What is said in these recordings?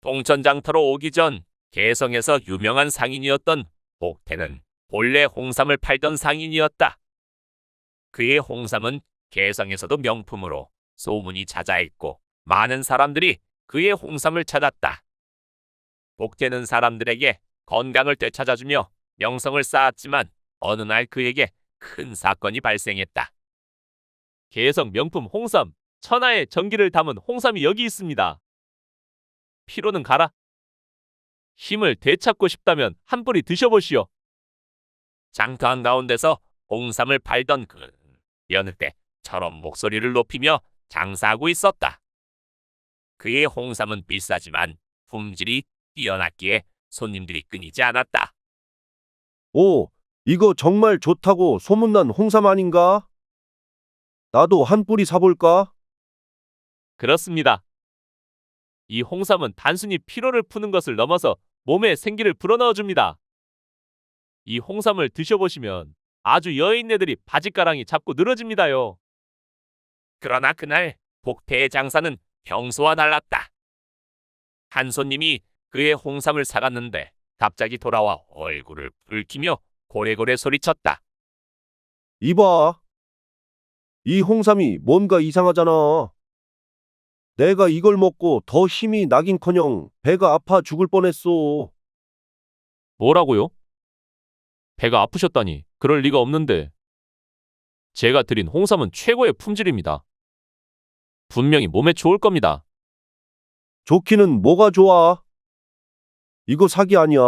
동천장터로 오기 전 개성에서 유명한 상인이었던 복태는 본래 홍삼을 팔던 상인이었다. 그의 홍삼은 개성에서도 명품으로 소문이 자자했고 많은 사람들이 그의 홍삼을 찾았다. 복태는 사람들에게 건강을 되찾아주며 명성을 쌓았지만 어느 날 그에게 큰 사건이 발생했다. 개성 명품 홍삼, 천하의 정기를 담은 홍삼이 여기 있습니다. 피로는 가라. 힘을 되찾고 싶다면 한 뿌리 드셔보시오. 장터 한가운데서 홍삼을 팔던 그는 여느 때처럼 목소리를 높이며 장사하고 있었다. 그의 홍삼은 비싸지만 품질이 뛰어났기에 손님들이 끊이지 않았다. 오, 이거 정말 좋다고 소문난 홍삼 아닌가? 나도 한 뿌리 사볼까? 그렇습니다. 이 홍삼은 단순히 피로를 푸는 것을 넘어서 몸에 생기를 불어넣어줍니다. 이 홍삼을 드셔보시면 아주 여인네들이 바짓가랑이 잡고 늘어집니다요. 그러나 그날 복태의 장사는 평소와 달랐다. 한 손님이 그의 홍삼을 사갔는데 갑자기 돌아와 얼굴을 붉히며 고래고래 소리쳤다. 이봐. 이 홍삼이 뭔가 이상하잖아. 내가 이걸 먹고 더 힘이 나긴커녕 배가 아파 죽을 뻔했어. 뭐라고요? 배가 아프셨다니 그럴 리가 없는데. 제가 드린 홍삼은 최고의 품질입니다. 분명히 몸에 좋을 겁니다. 좋기는 뭐가 좋아? 이거 사기 아니야.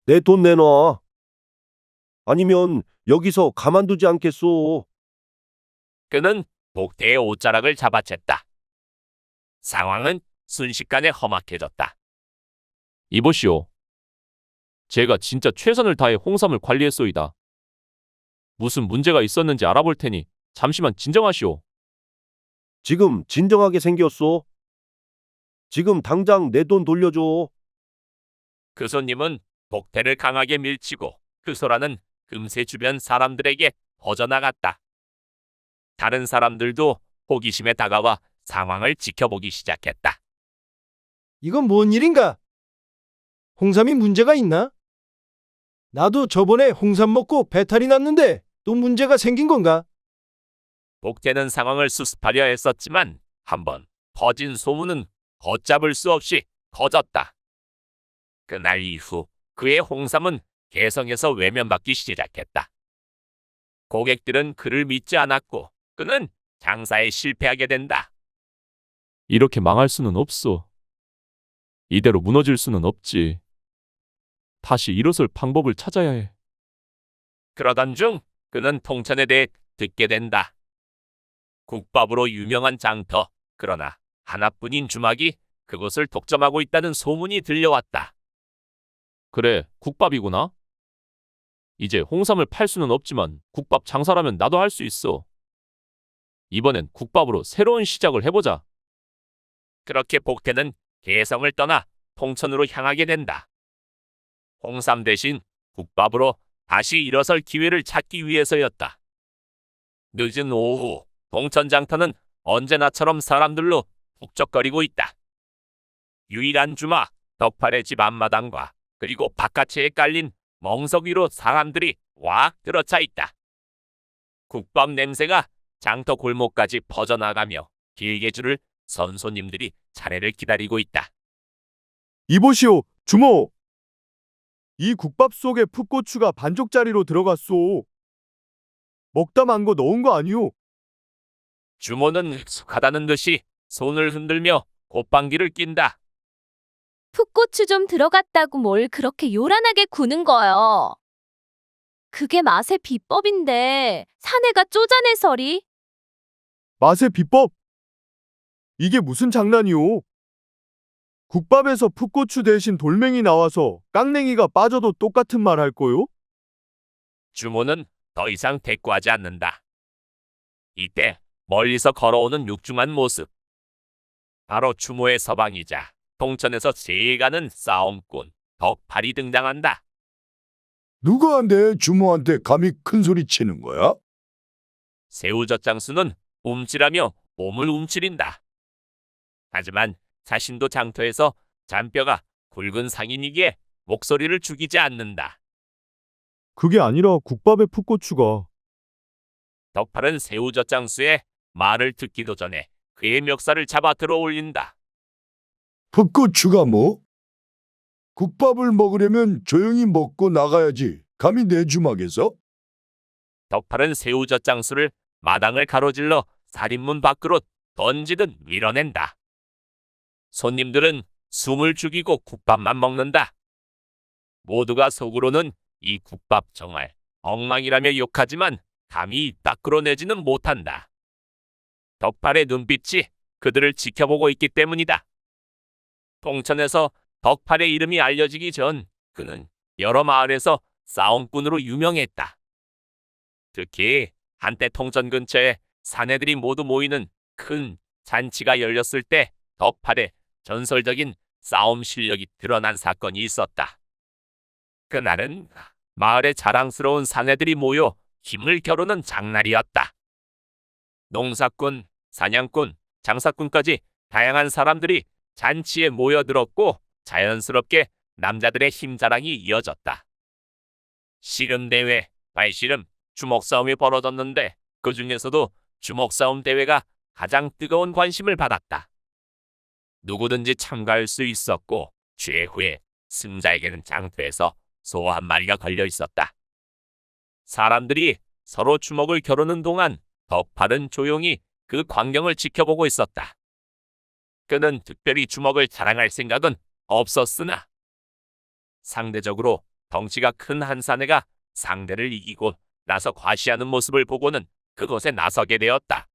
내 돈 내놔. 아니면 여기서 가만두지 않겠소. 그는 복태의 옷자락을 잡아챘다. 상황은 순식간에 험악해졌다. 이보시오. 제가 진짜 최선을 다해 홍삼을 관리했소이다. 무슨 문제가 있었는지 알아볼 테니 잠시만 진정하시오. 지금 진정하게 생겼소. 지금 당장 내 돈 돌려줘. 그 손님은 복태를 강하게 밀치고 그 소라는 금세 주변 사람들에게 퍼져나갔다. 다른 사람들도 호기심에 다가와 상황을 지켜보기 시작했다. 이건 뭔 일인가? 홍삼이 문제가 있나? 나도 저번에 홍삼 먹고 배탈이 났는데 또 문제가 생긴 건가? 복태는 상황을 수습하려 했었지만 한번 퍼진 소문은 걷잡을 수 없이 커졌다. 그날 이후 그의 홍삼은 개성에서 외면받기 시작했다. 고객들은 그를 믿지 않았고 그는 장사에 실패하게 된다. 이렇게 망할 수는 없어. 이대로 무너질 수는 없지. 다시 일어설 방법을 찾아야 해. 그러던 중 그는 통천에 대해 듣게 된다. 국밥으로 유명한 장터, 그러나 하나뿐인 주막이 그곳을 독점하고 있다는 소문이 들려왔다. 그래, 국밥이구나. 이제 홍삼을 팔 수는 없지만 국밥 장사라면 나도 할 수 있어. 이번엔 국밥으로 새로운 시작을 해보자. 그렇게 복태는 개성을 떠나 통천으로 향하게 된다. 홍삼 대신 국밥으로 다시 일어설 기회를 찾기 위해서였다. 늦은 오후, 동천장터는 언제나처럼 사람들로 북적거리고 있다. 유일한 주막, 덕팔의 집 앞마당과 그리고 바깥에 깔린 멍석 위로 사람들이 왁 들어차 있다. 국밥 냄새가 장터 골목까지 퍼져나가며 길게 줄을 선 손님들이 차례를 기다리고 있다. 이보시오, 주모. 이 국밥 속에 풋고추가 반쪽짜리로 들어갔소. 먹다 만 거 넣은 거 아니오? 주모는 익숙하다는 듯이 손을 흔들며 콧방귀를 낀다. 풋고추 좀 들어갔다고 뭘 그렇게 요란하게 구는 거요. 그게 맛의 비법인데 사내가 쪼잔해서리. 맛의 비법? 이게 무슨 장난이오? 국밥에서 풋고추 대신 돌멩이 나와서 깡냉이가 빠져도 똑같은 말 할 거요? 주모는 더 이상 대꾸하지 않는다. 이때 멀리서 걸어오는 육중한 모습. 바로 주모의 서방이자 동천에서 제일 가는 싸움꾼 덕팔이 등장한다. 누가 내 주모한테 감히 큰 소리 치는 거야? 새우젓장수는 움찔하며 몸을 움츠린다. 하지만 자신도 장터에서 잔뼈가 굵은 상인이기에 목소리를 죽이지 않는다. 그게 아니라 국밥에 풋고추가. 덕팔은 새우젓장수의 말을 듣기도 전에 그의 멱살을 잡아 들어올린다. 풋고추가 뭐? 국밥을 먹으려면 조용히 먹고 나가야지. 감히 내 주막에서? 덕팔은 새우젓장수를 마당을 가로질러 살인문 밖으로 던지듯 밀어낸다. 손님들은 숨을 죽이고 국밥만 먹는다. 모두가 속으로는 이 국밥 정말 엉망이라며 욕하지만 감히 입 밖으로 내지는 못한다. 덕팔의 눈빛이 그들을 지켜보고 있기 때문이다. 통천에서 덕팔의 이름이 알려지기 전 그는 여러 마을에서 싸움꾼으로 유명했다. 특히 한때 통천 근처에 사내들이 모두 모이는 큰 잔치가 열렸을 때 덕팔의 전설적인 싸움 실력이 드러난 사건이 있었다. 그날은 마을에 자랑스러운 사내들이 모여 힘을 겨루는 장날이었다. 농사꾼, 사냥꾼, 장사꾼까지 다양한 사람들이 잔치에 모여들었고 자연스럽게 남자들의 힘자랑이 이어졌다. 씨름대회, 발씨름, 주먹싸움이 벌어졌는데 그 중에서도 주먹싸움 대회가 가장 뜨거운 관심을 받았다. 누구든지 참가할 수 있었고 최후의 승자에게는 장터에서 소 한 마리가 걸려 있었다. 사람들이 서로 주먹을 겨루는 동안 덕팔은 조용히 그 광경을 지켜보고 있었다. 그는 특별히 주먹을 자랑할 생각은 없었으나 상대적으로 덩치가 큰 한 사내가 상대를 이기고 나서 과시하는 모습을 보고는 그곳에 나서게 되었다.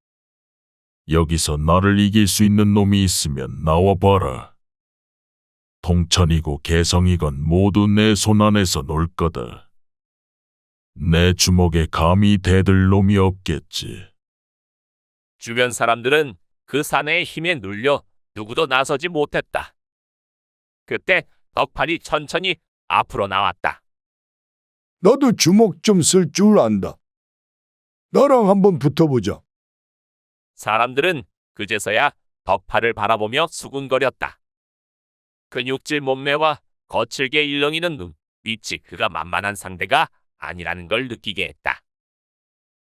여기서 나를 이길 수 있는 놈이 있으면 나와봐라. 통천이고 개성이건 모두 내 손 안에서 놀 거다. 내 주먹에 감히 대들 놈이 없겠지. 주변 사람들은 그 사내의 힘에 눌려 누구도 나서지 못했다. 그때 덕팔이 천천히 앞으로 나왔다. 나도 주먹 좀 쓸 줄 안다. 나랑 한번 붙어보자. 사람들은 그제서야 덕팔을 바라보며 수군거렸다. 근육질 몸매와 거칠게 일렁이는 눈빛이 그가 만만한 상대가 아니라는 걸 느끼게 했다.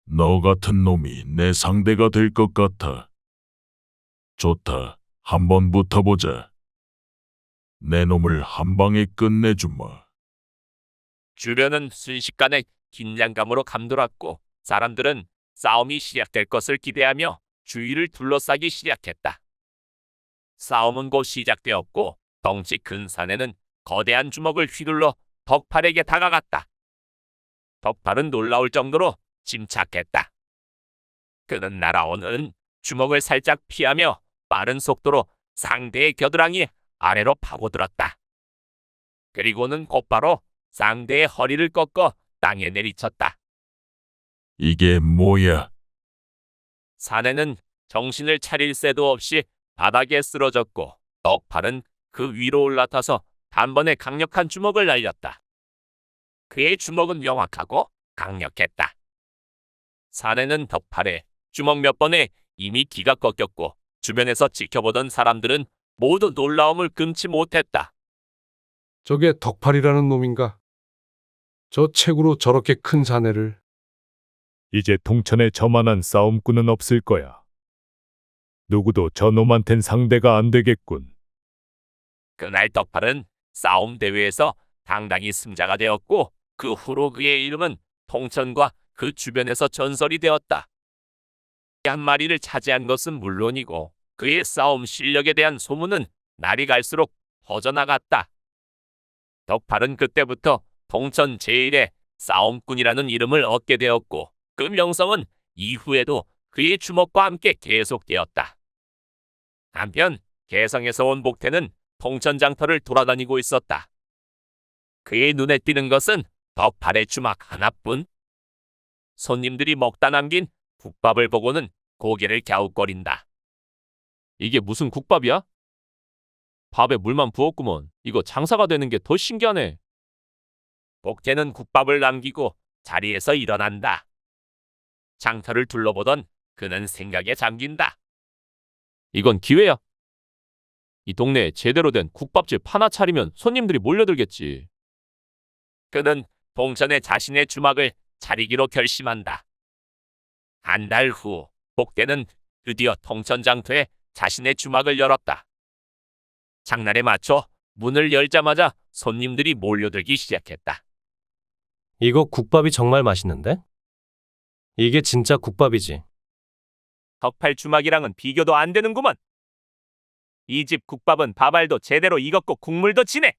너 같은 놈이 내 상대가 될 것 같아. 좋다. 한번 붙어보자. 내 놈을 한 방에 끝내주마. 주변은 순식간에 긴장감으로 감돌았고 사람들은 싸움이 시작될 것을 기대하며 주위를 둘러싸기 시작했다. 싸움은 곧 시작되었고 덩치 큰 사내는 거대한 주먹을 휘둘러 덕팔에게 다가갔다. 덕팔은 놀라울 정도로 침착했다. 그는 날아오는 주먹을 살짝 피하며 빠른 속도로 상대의 겨드랑이 아래로 파고들었다. 그리고는 곧바로 상대의 허리를 꺾어 땅에 내리쳤다. 이게 뭐야? 사내는 정신을 차릴 새도 없이 바닥에 쓰러졌고 덕팔은 그 위로 올라타서 단번에 강력한 주먹을 날렸다. 그의 주먹은 명확하고 강력했다. 사내는 덕팔의 주먹 몇 번에 이미 기가 꺾였고 주변에서 지켜보던 사람들은 모두 놀라움을 금치 못했다. 저게 덕팔이라는 놈인가? 저 책으로 저렇게 큰 사내를. 이제 통천에 저만한 싸움꾼은 없을 거야. 누구도 저 놈한텐 상대가 안 되겠군. 그날 덕팔은 싸움 대회에서 당당히 승자가 되었고 그 후로 그의 이름은 통천과 그 주변에서 전설이 되었다. 한 마리를 차지한 것은 물론이고 그의 싸움 실력에 대한 소문은 날이 갈수록 퍼져나갔다. 덕팔은 그때부터 통천 제1의 싸움꾼이라는 이름을 얻게 되었고 그 명성은 이후에도 그의 주먹과 함께 계속되었다. 한편 개성에서 온 복태는 통천 장터를 돌아다니고 있었다. 그의 눈에 띄는 것은 덕팔의 주먹 하나뿐. 손님들이 먹다 남긴 국밥을 보고는 고개를 갸웃거린다. 이게 무슨 국밥이야? 밥에 물만 부었구먼. 이거 장사가 되는 게 더 신기하네. 복태는 국밥을 남기고 자리에서 일어난다. 장터를 둘러보던 그는 생각에 잠긴다. 이건 기회야. 이 동네에 제대로 된 국밥집 하나 차리면 손님들이 몰려들겠지. 그는 동천에 자신의 주막을 차리기로 결심한다. 한 달 후 복대는 드디어 통천장터에 자신의 주막을 열었다. 장날에 맞춰 문을 열자마자 손님들이 몰려들기 시작했다. 이거 국밥이 정말 맛있는데? 이게 진짜 국밥이지. 덕팔 주막이랑은 비교도 안 되는구먼. 이 집 국밥은 밥알도 제대로 익었고 국물도 진해.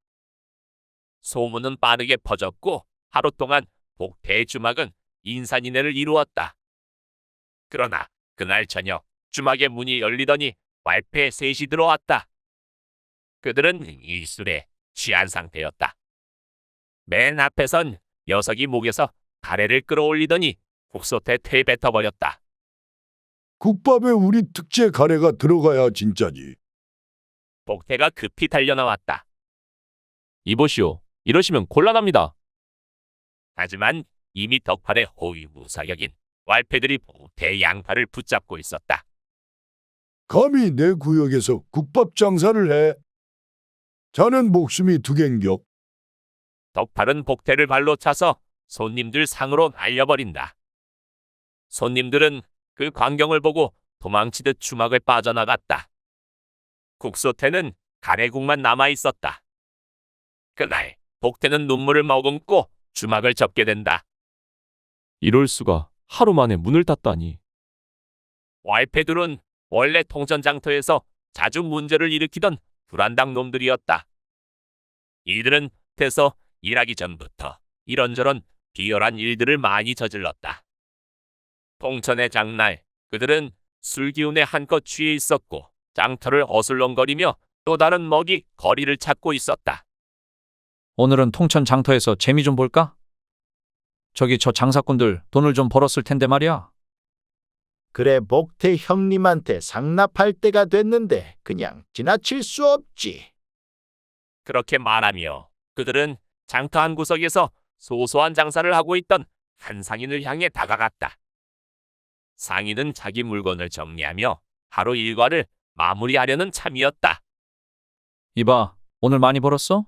소문은 빠르게 퍼졌고 하루 동안 복대의 주막은 인산인해를 이루었다. 그러나 그날 저녁 주막의 문이 열리더니 왈패 셋이 들어왔다. 그들은 일술에 취한 상태였다. 맨 앞에선 녀석이 목에서 가래를 끌어올리더니 국솥에 태 뱉어버렸다. 국밥에 우리 특제 가래가 들어가야 진짜지. 복태가 급히 달려나왔다. 이보시오. 이러시면 곤란합니다. 하지만 이미 덕팔의 호위무사격인 왈패들이 복태의 양팔을 붙잡고 있었다. 감히 내 구역에서 국밥 장사를 해. 자넨 목숨이 두 갠겨. 덕팔은 복태를 발로 차서 손님들 상으로 날려버린다. 손님들은 그 광경을 보고 도망치듯 주막을 빠져나갔다. 국솥에는 가래국만 남아있었다. 그날 복태는 눈물을 머금고 주막을 접게 된다. 이럴 수가. 하루 만에 문을 닫다니. 왈패들은 원래 통전장터에서 자주 문제를 일으키던 불안당 놈들이었다. 이들은 대서 일하기 전부터 이런저런 비열한 일들을 많이 저질렀다. 통천의 장날 그들은 술 기운에 한껏 취해 있었고 장터를 어슬렁거리며 또 다른 먹이 거리를 찾고 있었다. 오늘은 통천 장터에서 재미 좀 볼까? 저기 저 장사꾼들 돈을 좀 벌었을 텐데 말이야. 그래 복태 형님한테 상납할 때가 됐는데 그냥 지나칠 수 없지. 그렇게 말하며 그들은 장터 한 구석에서 소소한 장사를 하고 있던 한 상인을 향해 다가갔다. 상인은 자기 물건을 정리하며 하루 일과를 마무리하려는 참이었다. 이봐, 오늘 많이 벌었어?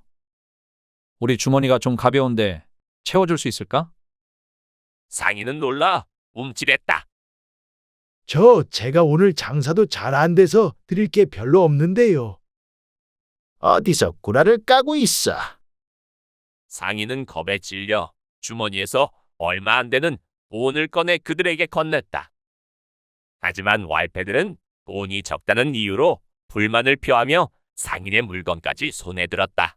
우리 주머니가 좀 가벼운데 채워줄 수 있을까? 상인은 놀라 움찔했다. 제가 오늘 장사도 잘 안 돼서 드릴 게 별로 없는데요. 어디서 구라를 까고 있어. 상인은 겁에 질려 주머니에서 얼마 안 되는 돈을 꺼내 그들에게 건넸다. 하지만 왈패들은 돈이 적다는 이유로 불만을 표하며 상인의 물건까지 손에 들었다.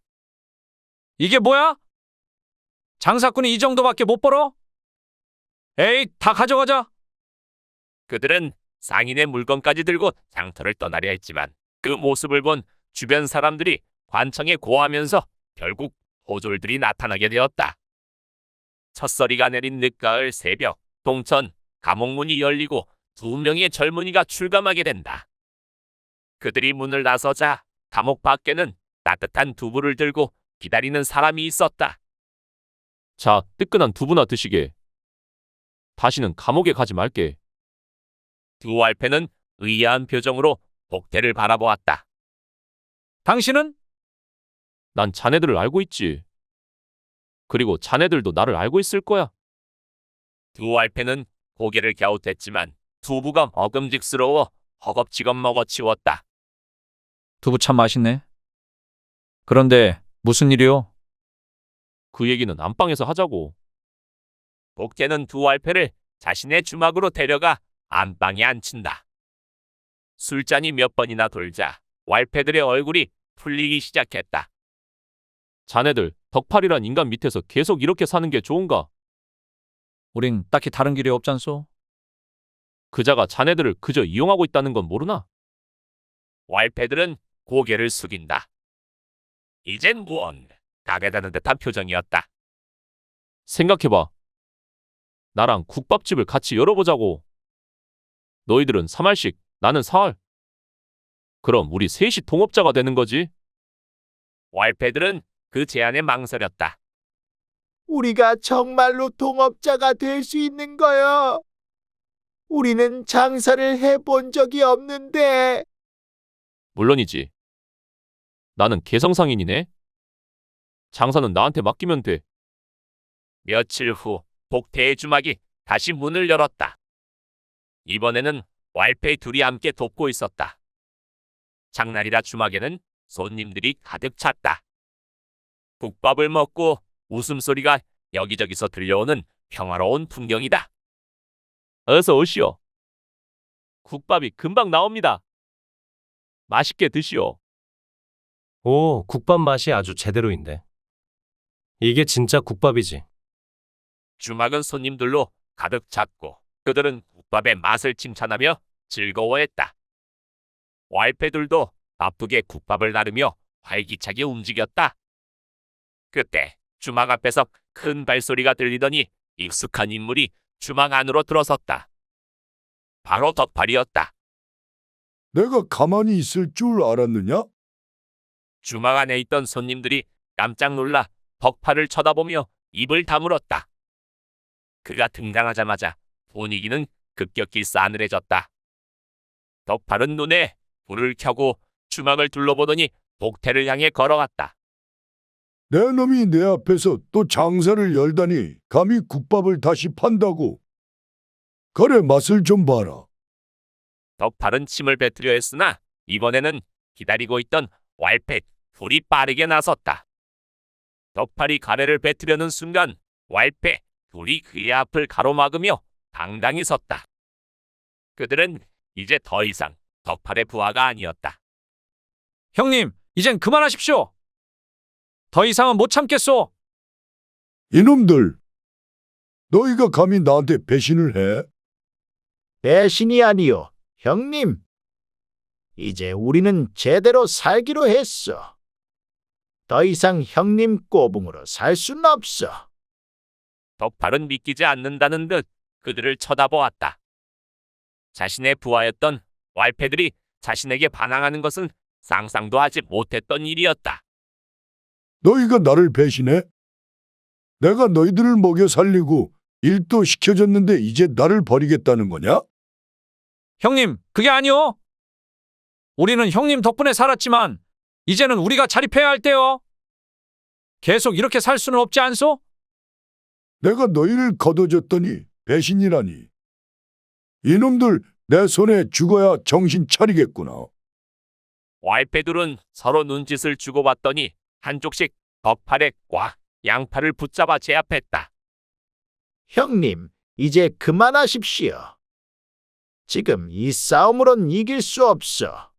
이게 뭐야? 장사꾼이 이 정도밖에 못 벌어? 에이, 다 가져가자. 그들은 상인의 물건까지 들고 장터를 떠나려 했지만 그 모습을 본 주변 사람들이 관청에 고하면서 결국 호졸들이 나타나게 되었다. 첫서리가 내린 늦가을 새벽, 동천 감옥문이 열리고 2명의 젊은이가 출감하게 된다. 그들이 문을 나서자 감옥 밖에는 따뜻한 두부를 들고 기다리는 사람이 있었다. 자, 뜨끈한 두부나 드시게. 다시는 감옥에 가지 말게. 두 왈패는 의아한 표정으로 복태를 바라보았다. 당신은? 난 자네들을 알고 있지. 그리고 자네들도 나를 알고 있을 거야. 두 왈패는 고개를 갸웃했지만 두부가 먹음직스러워 허겁지겁 먹어치웠다. 두부 참 맛있네. 그런데 무슨 일이요? 그 얘기는 안방에서 하자고. 복태는 두 왈패를 자신의 주막으로 데려가 안방에 앉힌다. 술잔이 몇 번이나 돌자 왈패들의 얼굴이 풀리기 시작했다. 자네들 덕팔이란 인간 밑에서 계속 이렇게 사는 게 좋은가? 우린 딱히 다른 길이 없잖소. 그자가 자네들을 그저 이용하고 있다는 건 모르나? 왈패들은 고개를 숙인다. 이젠 무언 가게다는 듯한 표정이었다. 생각해봐. 나랑 국밥집을 같이 열어보자고. 너희들은 3알씩, 나는 4알. 그럼 우리 셋이 동업자가 되는 거지. 왈패들은 그 제안에 망설였다. 우리가 정말로 동업자가 될 수 있는 거요? 우리는 장사를 해본 적이 없는데. 물론이지. 나는 개성상인이네. 장사는 나한테 맡기면 돼. 며칠 후 복태의 주막이 다시 문을 열었다. 이번에는 왈패 둘이 함께 돕고 있었다. 장날이라 주막에는 손님들이 가득 찼다. 국밥을 먹고 웃음소리가 여기저기서 들려오는 평화로운 풍경이다. 어서 오시오. 국밥이 금방 나옵니다. 맛있게 드시오. 오, 국밥 맛이 아주 제대로인데. 이게 진짜 국밥이지. 주막은 손님들로 가득 찼고 그들은 국밥의 맛을 칭찬하며 즐거워했다. 왈패들도 바쁘게 국밥을 나르며 활기차게 움직였다. 그때 주막 앞에서 큰 발소리가 들리더니 익숙한 인물이 주막 안으로 들어섰다. 바로 덕팔이었다. 내가 가만히 있을 줄 알았느냐? 주막 안에 있던 손님들이 깜짝 놀라 덕팔을 쳐다보며 입을 다물었다. 그가 등장하자마자 분위기는 급격히 싸늘해졌다. 덕팔은 눈에 불을 켜고 주막을 둘러보더니 복태를 향해 걸어갔다. 내 놈이 내 앞에서 또 장사를 열다니 감히 국밥을 다시 판다고. 그래 맛을 좀 봐라. 덕팔은 침을 뱉으려 했으나 이번에는 기다리고 있던 왈패 둘이 빠르게 나섰다. 덕팔이 가래를 뱉으려는 순간 왈패 둘이 그의 앞을 가로막으며 당당히 섰다. 그들은 이제 더 이상 덕팔의 부하가 아니었다. 형님, 이젠 그만하십시오. 더 이상은 못 참겠소. 이놈들, 너희가 감히 나한테 배신을 해? 배신이 아니요, 형님. 이제 우리는 제대로 살기로 했어. 더 이상 형님 꼬붕으로 살 순 없어. 덕팔은 믿기지 않는다는 듯 그들을 쳐다보았다. 자신의 부하였던 왈패들이 자신에게 반항하는 것은 상상도 하지 못했던 일이었다. 너희가 나를 배신해? 내가 너희들을 먹여 살리고 일도 시켜줬는데 이제 나를 버리겠다는 거냐? 형님, 그게 아니오. 우리는 형님 덕분에 살았지만 이제는 우리가 자립해야 할 때요. 계속 이렇게 살 수는 없지 않소? 내가 너희를 거둬줬더니 배신이라니. 이놈들 내 손에 죽어야 정신 차리겠구나. 왈패들은 서로 눈짓을 주고받더니 한쪽씩 덕팔의 꽉 양팔을 붙잡아 제압했다. 형님, 이제 그만하십시오. 지금 이 싸움으론 이길 수 없어.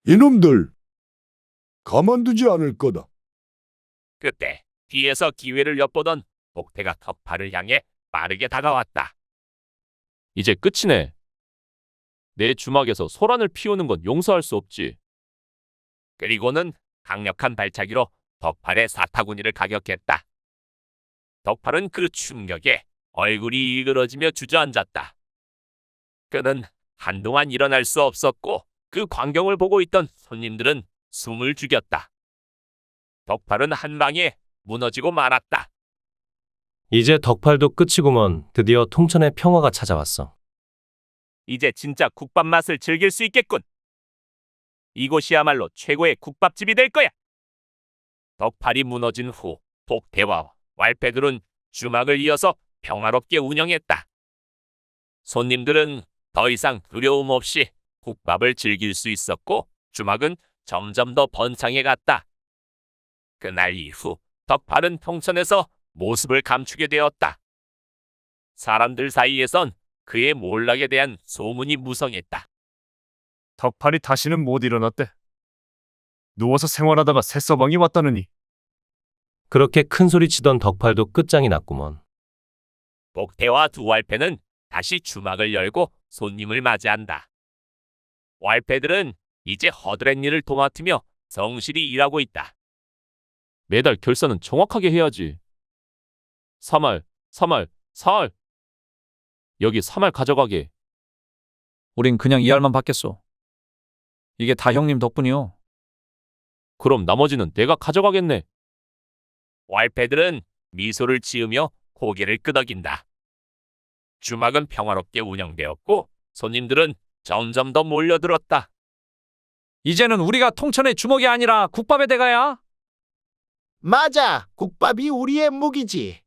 이놈들 가만두지 않을 거다. 그때 뒤에서 기회를 엿보던 복태가 덕팔을 향해 빠르게 다가왔다. 이제 끝이네. 내 주막에서 소란을 피우는 건 용서할 수 없지. 그리고는 강력한 발차기로 덕팔의 사타구니를 가격했다. 덕팔은 그 충격에 얼굴이 일그러지며 주저앉았다. 그는 한동안 일어날 수 없었고 그 광경을 보고 있던 손님들은 숨을 죽였다. 덕팔은 한 방에 무너지고 말았다. 이제 덕팔도 끝이구먼. 드디어 통천의 평화가 찾아왔어. 이제 진짜 국밥 맛을 즐길 수 있겠군. 이곳이야말로 최고의 국밥집이 될 거야. 덕팔이 무너진 후 복태와 왈패들은 주막을 이어서 평화롭게 운영했다. 손님들은 더 이상 두려움 없이 국밥을 즐길 수 있었고 주막은 점점 더 번창해 갔다. 그날 이후 덕팔은 통천에서 모습을 감추게 되었다. 사람들 사이에선 그의 몰락에 대한 소문이 무성했다. 덕팔이 다시는 못 일어났대. 누워서 생활하다가 새서방이 왔다느니. 그렇게 큰 소리 치던 덕팔도 끝장이 났구먼. 복태와 두 왈패는 다시 주막을 열고 손님을 맞이한다. 왈패들은 이제 허드렛 일을 도맡으며 성실히 일하고 있다. 매달 결산은 정확하게 해야지. 3알. 여기 3알 가져가게. 우린 그냥 2알만 받겠소. 이게 다 형님 덕분이요. 그럼 나머지는 내가 가져가겠네. 왈패들은 미소를 지으며 고개를 끄덕인다. 주막은 평화롭게 운영되었고 손님들은 점점 더 몰려들었다. 이제는 우리가 통천의 주먹이 아니라 국밥의 대가야. 맞아. 국밥이 우리의 무기지.